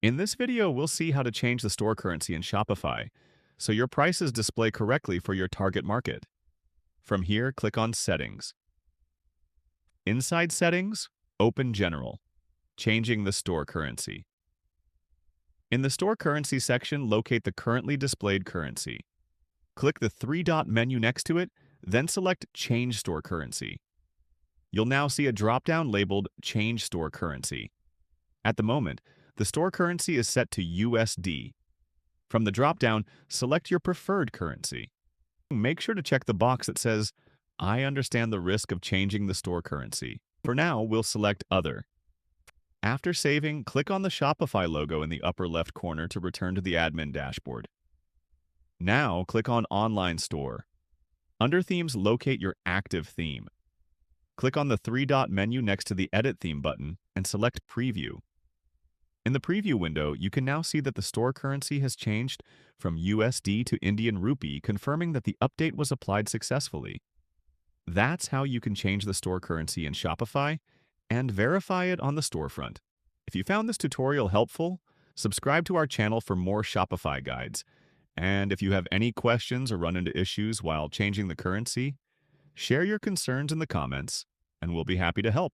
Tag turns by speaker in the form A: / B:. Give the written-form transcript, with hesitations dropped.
A: In this video, we'll see how to change the store currency in Shopify so your prices display correctly for your target market. From here, click on Settings. Inside Settings, open General, changing the store currency. In the store currency section, locate the currently displayed currency. Click the three-dot menu next to it, then select Change Store Currency. You'll now see a drop-down labeled Change Store Currency. At the moment, the store currency is set to USD. From the drop-down, select your preferred currency. Make sure to check the box that says, I understand the risk of changing the store currency. For now, we'll select Other. After saving, click on the Shopify logo in the upper left corner to return to the admin dashboard. Now, click on Online Store. Under Themes, locate your active theme. Click on the three-dot menu next to the Edit Theme button and select Preview. In the preview window, you can now see that the store currency has changed from USD to Indian Rupee, confirming that the update was applied successfully. That's how you can change the store currency in Shopify and verify it on the storefront. If you found this tutorial helpful, subscribe to our channel for more Shopify guides. And if you have any questions or run into issues while changing the currency, share your concerns in the comments, and we'll be happy to help.